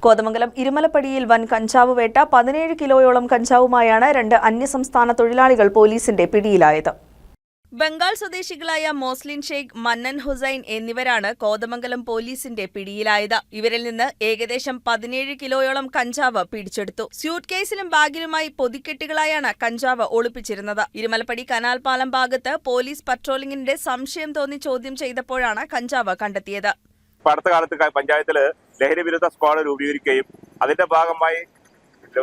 കോതമംഗലം ഇരുമലപ്പടിയിൽ വൻ കഞ്ചാവ് വേട്ട 17 കിലോയോളം കഞ്ചാവുമായാണ് 2 അന്യസംസ്ഥാന തൊഴിലാളികൾ പോലീസിന്റെ പിടിയിലായത്. ബംഗാൾ സ്വദേശികളായ മോസ്ലിൻ ഷെയ്ഖ്, മന്നൻ ഹുസൈൻ എന്നിവരാണ് കോതമംഗലം പോലീസിന്റെ പിടിയിലായത്. ഇവരിൽ നിന്ന് ഏകദേശം 17 കിലോയോളം കഞ്ചാവ് പിടിച്ചെടുത്തു. സ്യൂട്ട് കേസിലും ബാഗിലുമായി പൊതിക്കെട്ടുകളായാണ് കഞ്ചാവ് ഒളിപ്പിച്ചിരുന്നത്. ഇരുമലപ്പടി കനാൽ പാലം ഭാഗത്ത് പോലീസ് പട്രോളിംഗിന്റെ സംശയം തോന്നി ചോദ്യം ചെയ്തപ്പോഴാണ് കഞ്ചാവ് കണ്ടെത്തിയത്. അടുത്ത കാലത്ത് പഞ്ചായത്തിൽ ലഹരി വിരുദ്ധ സ്ക്വാഡ് രൂപീകരിക്കുകയും അതിന്റെ ഭാഗമായി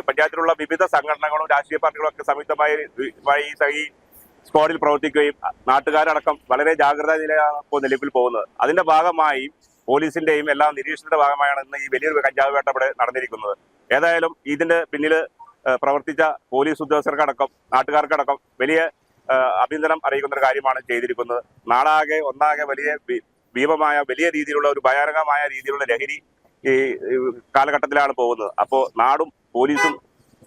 പഞ്ചായത്തിലുള്ള വിവിധ സംഘടനകളും രാഷ്ട്രീയ പാർട്ടികളും ഒക്കെ സംയുക്തമായി ഈ സ്ക്വാഡിൽ പ്രവർത്തിക്കുകയും നാട്ടുകാരടക്കം വളരെ ജാഗ്രതാ നിലയാണ് ഇപ്പോൾ നിലവിൽ പോകുന്നത്. അതിന്റെ ഭാഗമായി പോലീസിന്റെയും എല്ലാ നിരീക്ഷണത്തിന്റെ ഭാഗമായാണ് ഇന്ന് ഈ വലിയൊരു കഞ്ചാവ് വേട്ട ഇവിടെ നടന്നിരിക്കുന്നത്. ഏതായാലും ഇതിന്റെ പിന്നിൽ പ്രവർത്തിച്ച പോലീസ് ഉദ്യോഗസ്ഥർക്കടക്കം നാട്ടുകാർക്കടക്കം വലിയ അഭിനന്ദനം അറിയിക്കുന്ന ഒരു കാര്യമാണ് ചെയ്തിരിക്കുന്നത്. നാടാകെ ഒന്നാകെ ഭീമമായ വലിയ രീതിയിലുള്ള ഒരു ഭയാനകമായ രീതിയിലുള്ള ലഹരി ഈ കാലഘട്ടത്തിലാണ് പോകുന്നത്. അപ്പോൾ നാടും പോലീസും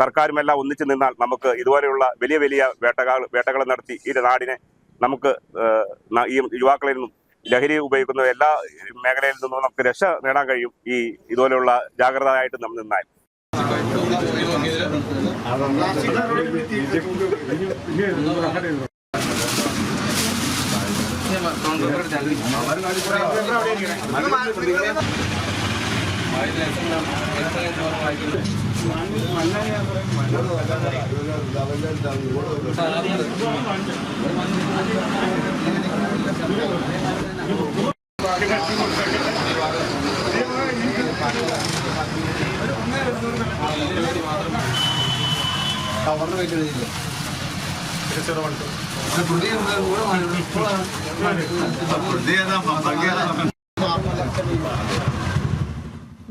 സർക്കാരും എല്ലാം ഒന്നിച്ചു നിന്നാൽ നമുക്ക് ഇതുപോലെയുള്ള വലിയ വലിയ വേട്ടകൾ നടത്തി ഈ നാടിനെ നമുക്ക് ഈ യുവാക്കളിൽ നിന്നും ലഹരി ഉപയോഗിക്കുന്ന എല്ലാ മേഖലയിൽ നിന്നും നമുക്ക് രക്ഷ നേടാൻ കഴിയും ഈ ഇതുപോലെയുള്ള ജാഗ്രതയായിട്ട് നമ്മൾ നിന്നാൽ.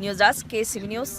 News desk KCV news.